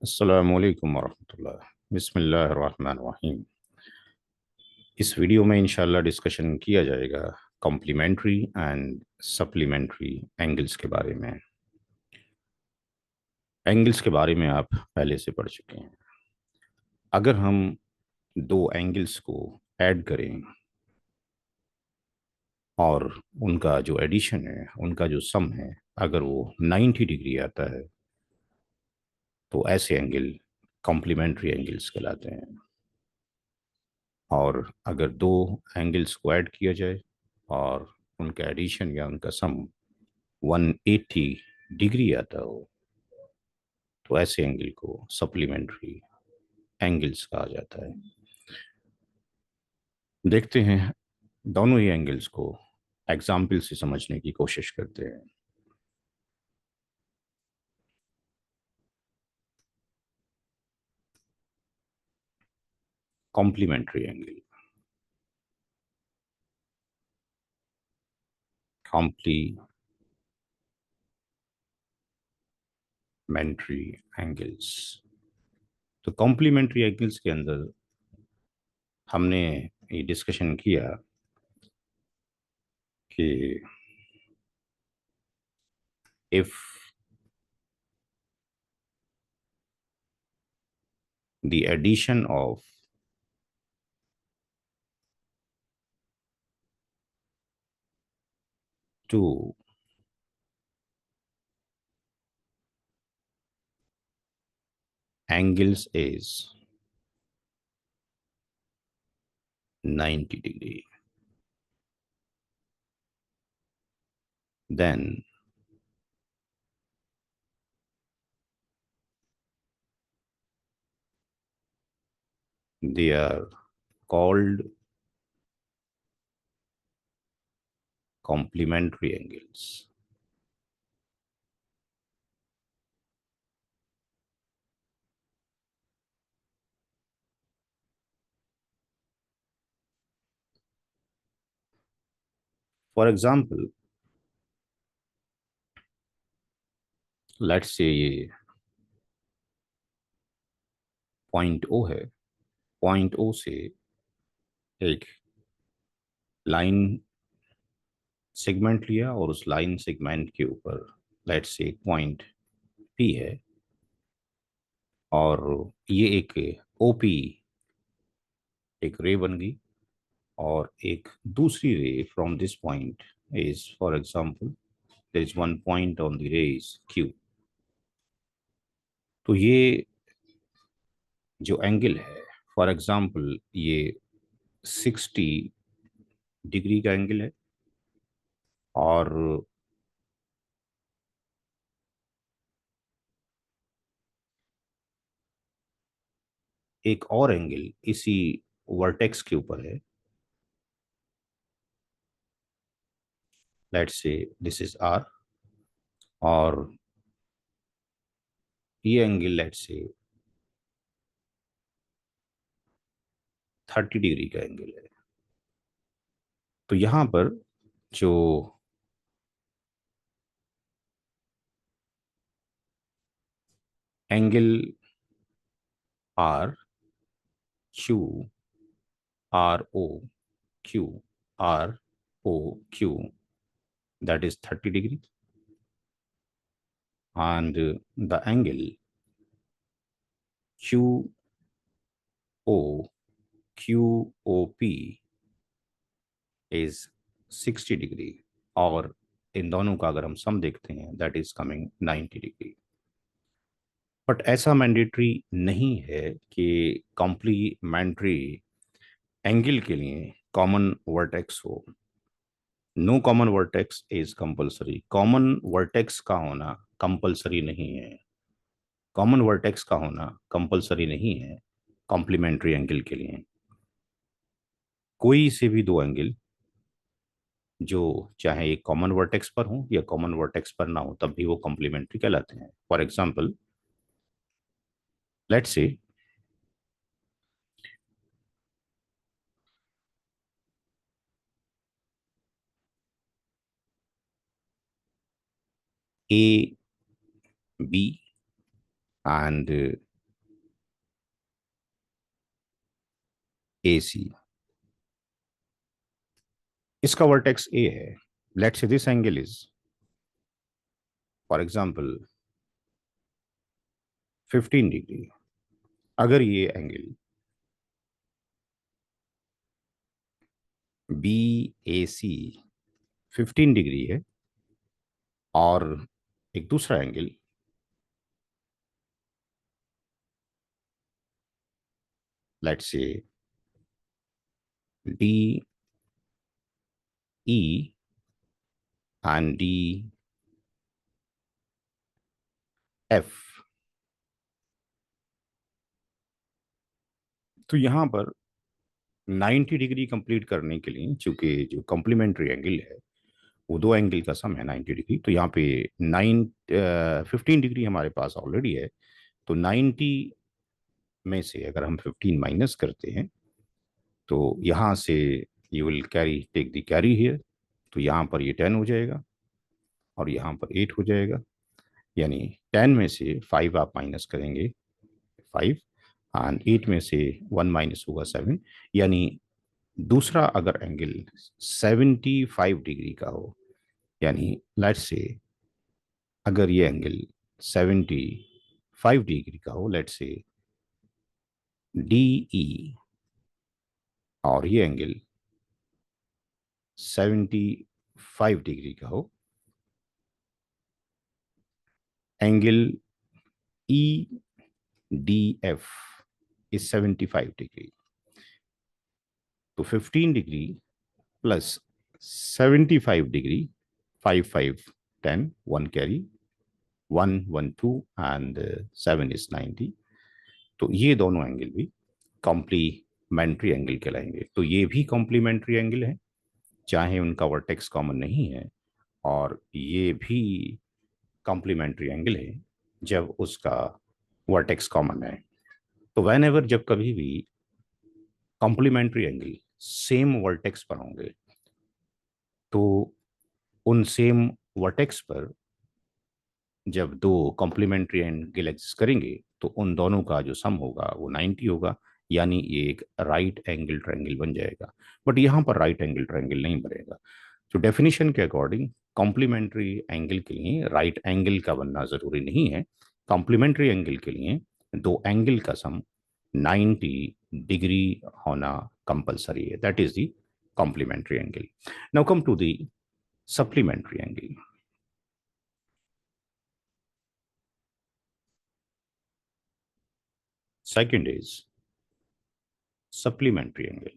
अस्सलामुअलैकुम वरहमतुल्लाह बिस्मिल्लाहिर्रहमानिर्रहीम। इस वीडियो में इंशाल्लाह डिस्कशन किया जाएगा कॉम्प्लीमेंट्री एंड सप्लीमेंट्री एंगल्स के बारे में। एंगल्स के बारे में आप पहले से पढ़ चुके हैं। अगर हम दो एंगल्स को ऐड करें और उनका जो एडिशन है, उनका जो सम है, अगर वो 90 डिग्री आता है तो ऐसे एंगल कॉम्प्लीमेंट्री एंगल्स कहलाते हैं। और अगर दो एंगल्स को ऐड किया जाए और उनका एडिशन या उनका सम 180 डिग्री आता हो तो ऐसे एंगल को सप्लीमेंट्री एंगल्स कहा जाता है। देखते हैं दोनों ही एंगल्स को एग्जाम्पल से समझने की कोशिश करते हैं। Complementary angle, complementary angles. तो कॉम्प्लीमेंट्री एंगल्स के अंदर हमने ये डिस्कशन किया कि if the addition of two angles is 90 degree, then they are called complementary angles. For example, let's say ये पॉइंट ओ है। पॉइंट ओ से एक लाइन सेगमेंट लिया और उस लाइन सेगमेंट के ऊपर लेट्स से एक पॉइंट पी है और ये एक ओपी एक रे बन गई और एक दूसरी ray from this point is for example there is one point on the ray is Q. तो ये जो एंगल है, फॉर एग्जांपल ये 60 डिग्री का एंगल है और एक और एंगल इसी वर्टेक्स के ऊपर है। Let's say this is are और ये एंगल लेट्स से 30 डिग्री का एंगल है। तो यहां पर जो angle R Q R O Q R O Q that is 30 degree and the angle Q O Q O P is 60 degree और इन दोनों का अगर हम सम देखते हैं that is coming 90 degree. But ऐसा मैंडेटरी नहीं है कि कॉम्प्लीमेंट्री एंगल के लिए कॉमन वर्टेक्स हो। No common vertex is compulsory. Common vertex का होना कंपलसरी नहीं है। कॉमन वर्टेक्स का होना कंपलसरी नहीं है कॉम्प्लीमेंट्री एंगल के लिए। कोई से भी दो एंगल जो चाहे एक कॉमन वर्टेक्स पर हो या कॉमन वर्टेक्स पर ना हो तब भी वो कॉम्प्लीमेंट्री कहलाते हैं। For example let's say A B and AC. इसका वर्टेक्स A है. Let's say this angle is, for example, 15 degree. अगर ये एंगल BAC 15 डिग्री है और एक दूसरा angle let's say DE and DF, तो यहां पर 90 डिग्री कंप्लीट करने के लिए, चूंकि जो कॉम्प्लीमेंट्री एंगल है वो दो एंगल का सम है 90 डिग्री, तो यहाँ पे 15 डिग्री हमारे पास ऑलरेडी है. तो 90 में से अगर हम 15 माइनस करते हैं तो यहाँ से you will carry take the carry here, तो यहाँ पर ये 10 हो जाएगा और यहाँ पर 8 हो जाएगा. यानी 10 में से 5 आप माइनस करेंगे 5, एंड 8 में से 1 माइनस होगा 7. यानी दूसरा अगर एंगल 75 डिग्री का हो, यानी लेट्स से अगर ये एंगल 75 डिग्री का हो, लेट्स से DE, और ये एंगल 75 डिग्री का हो, एंगल EDF इज 75 डिग्री. तो 15 degree plus 75 degree, 5 5 10, 1 carry, 1 1 2 and 7 is 90. तो ये दोनों एंगल भी कॉम्प्लीमेंट्री एंगल कहलाएंगे. तो ये भी कॉम्प्लीमेंट्री एंगल है चाहे उनका वर्टेक्स कॉमन नहीं है, और ये भी कॉम्प्लीमेंट्री एंगल है जब उसका वर्टेक्स कॉमन है. तो वेन एवर जब कभी भी कॉम्प्लीमेंट्री एंगल सेम वर्टेक्स पर होंगे तो उन सेम वर्टेक्स पर जब दो कॉम्प्लीमेंट्री एंगल एग्जिस्ट करेंगे तो उन दोनों का जो सम होगा वो 90 होगा. यानी ये एक राइट एंगल ट्रायंगल बन जाएगा. बट यहाँ पर राइट एंगल ट्रायंगल नहीं बनेगा. तो डेफिनेशन के अकॉर्डिंग कॉम्प्लीमेंट्री एंगल के लिए राइट एंगल का बनना जरूरी नहीं है. कॉम्प्लीमेंट्री एंगल के लिए दो एंगल का सम 90 डिग्री होना कंपलसरी है. That is the complementary angle. Now come to the supplementary angle. Second is supplementary angle.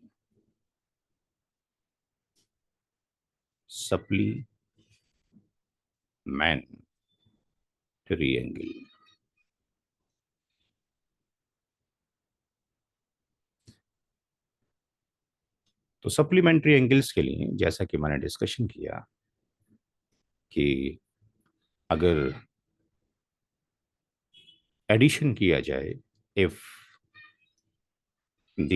Supplementary angle. तो सप्लीमेंट्री एंगल्स के लिए जैसा कि मैंने डिस्कशन किया कि अगर एडिशन किया जाए, if the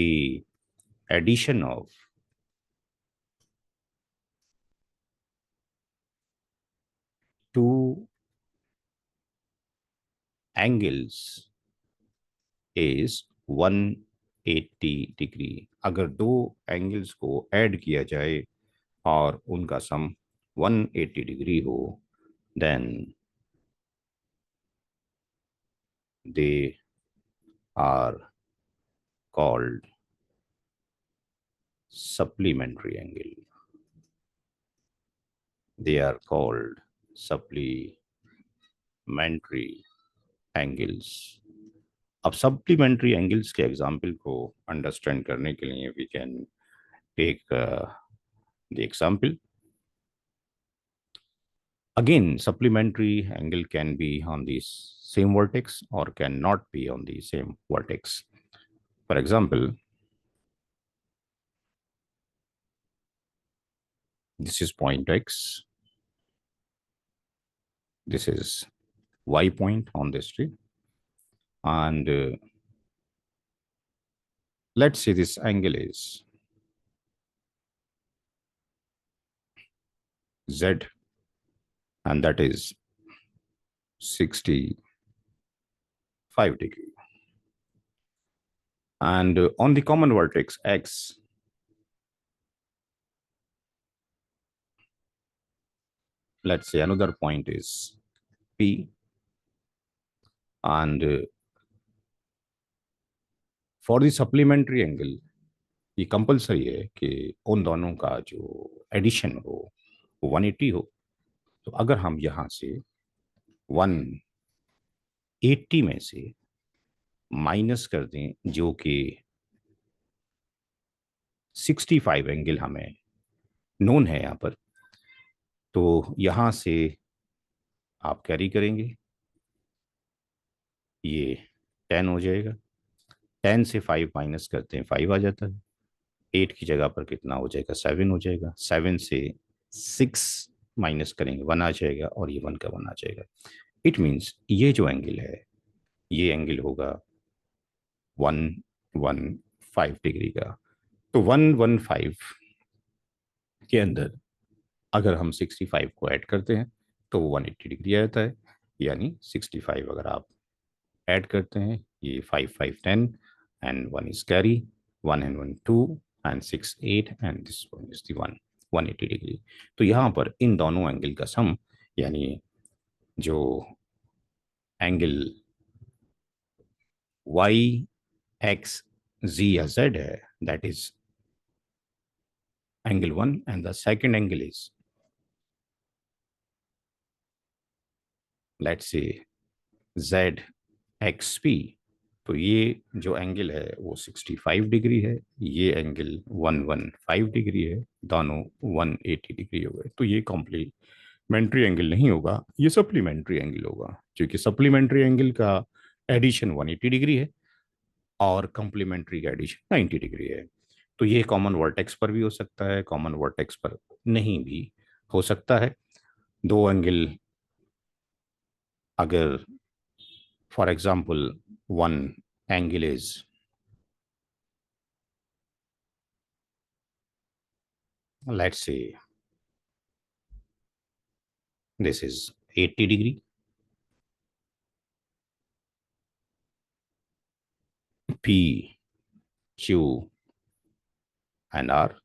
addition of two angles is 180 degree, अगर दो एंगल्स को ऐड किया जाए और उनका सम 180 डिग्री हो, then they are called supplementary angle. They are called supplementary angles. अब supplementary angles के एग्जाम्पल को अंडरस्टैंड करने के लिए we can take the example. Again, supplementary angle can be on the same vertex or cannot be on the same vertex. For example, this is point X. This is Y point on this tree. And let's say this angle is Z, and that is 65 degree. And on the common vertex X, let's say another point is P, and for the supplementary angle ये compulsory है कि उन दोनों का जो addition हो वो 180 हो। तो अगर हम यहाँ से 180 में से माइनस कर दें जो कि 65 एंगल हमें नोन है यहाँ पर, तो यहाँ से आप कैरी करेंगे, ये 10 हो जाएगा। 10 से 5 माइनस करते हैं 5 आ जाता है। 8 की जगह पर कितना हो जाएगा, 7 हो जाएगा। 7 से 6 माइनस करेंगे 1 आ जाएगा, और ये 1 का 1 आ जाएगा। इट मीन्स ये जो एंगल है ये एंगल होगा 115 डिग्री का। तो 115 के अंदर अगर हम 65 को ऐड करते हैं तो वो 180 डिग्री आ जाता है। यानी 65 अगर आप ऐड करते हैं, ये 5 5 10 and 1 is carry, 1 and 1 2 and 6 8 and this one is the 180 degree. तो यहाँ पर इन दोनों एंगल का सम, यानी जो एंगल वाई एक्स जी या जेड है, that is angle 1, and the second angle is, let's say, ZXP। तो ये जो एंगल है वो 65 डिग्री है, ये एंगल 115 डिग्री है, दोनों 180 डिग्री हो गए। तो ये कॉम्प्लीमेंट्री एंगल नहीं होगा, ये सप्लीमेंट्री एंगल होगा, क्योंकि सप्लीमेंट्री एंगल का एडिशन 180 डिग्री है और कॉम्प्लीमेंट्री का एडिशन 90 डिग्री है। तो ये कॉमन वर्टेक्स पर भी हो सकता है, कॉमन वर्टेक्स पर नहीं भी हो सकता है। दो एंगल अगर, for example, one angle is, let's say this is 80 degree, P Q and R.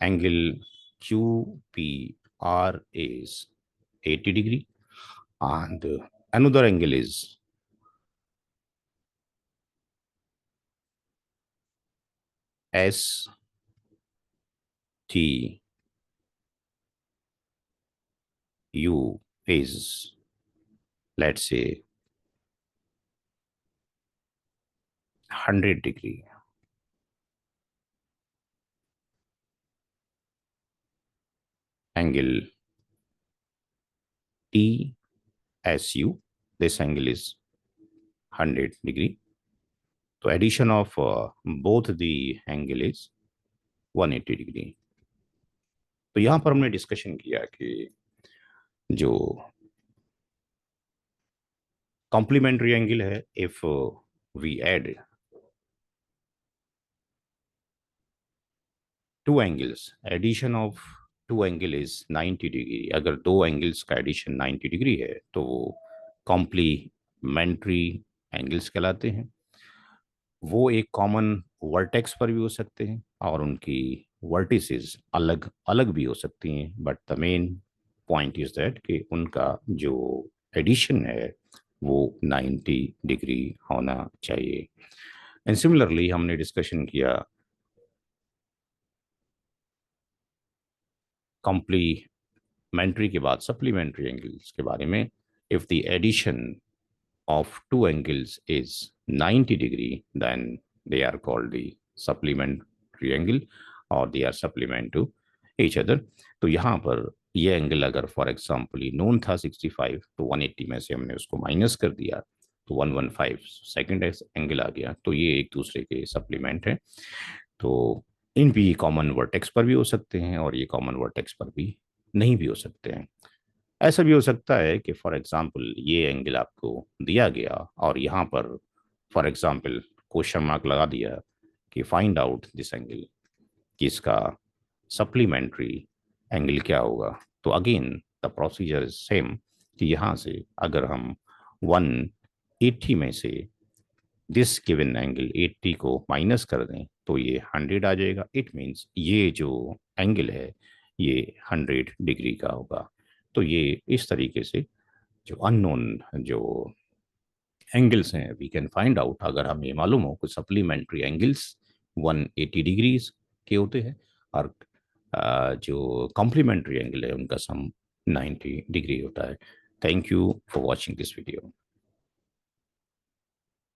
Angle Q P R is 80 degree, and another angle is S T U is, let's say, 100 degree. Angle T S U, this angle is 100 degree. तो addition of both the angle is 180 degree. तो यहां पर हमने discussion किया कि जो complementary angle है, if we add two angles, addition of two angle is 90 degree. अगर दो एंगल्स का एडिशन 90 डिग्री है तो वो कॉम्प्लीमेंट्री एंगल्स कहलाते हैं। वो एक कॉमन वर्टेक्स पर भी हो सकते हैं और उनकी वर्टिसेस अलग अलग भी हो सकती हैं, but the main point is that कि उनका जो एडिशन है वो 90 डिग्री होना चाहिए। एंड सिमिलरली हमने डिस्कशन किया कॉम्प्लीमेंट्री के बाद सप्लीमेंट्री एंगल्स के बारे में। If the addition of two angles is 90 degree, then they are called the supplementary angle, or they are supplement to each other। तो यहाँ पर ये एंगल अगर फॉर एग्जाम्पल ये नोन था 65, तो 180 में से हमने उसको माइनस कर दिया तो 115 सेकेंड एंगल आ गया। तो ये एक दूसरे के सप्लीमेंट है। तो इन भी कॉमन वर्टेक्स पर भी हो सकते हैं और ये कॉमन वर्टेक्स पर भी नहीं भी हो सकते हैं। ऐसा भी हो सकता है कि फॉर एग्जांपल ये एंगल आपको दिया गया और यहाँ पर फॉर एग्जांपल क्वेश्चन मार्क लगा दिया कि फाइंड आउट दिस एंगल, कि इसका सप्लीमेंट्री एंगल क्या होगा। तो again the procedure is same, कि यहाँ से अगर हम 180 में से दिस गिवन एंगल 80 को माइनस कर दें तो ये 100 आ जाएगा। इट मीन्स ये जो एंगल है ये 100 डिग्री का होगा। तो ये इस तरीके से जो अननोन जो एंगल्स हैं वी कैन फाइंड आउट। अगर हमें ये मालूम हो कुछ सप्लीमेंट्री एंगल्स 180 डिग्रीज के होते हैं और जो कॉम्प्लीमेंट्री एंगल है उनका सम 90 डिग्री होता है। Thank you for watching this video.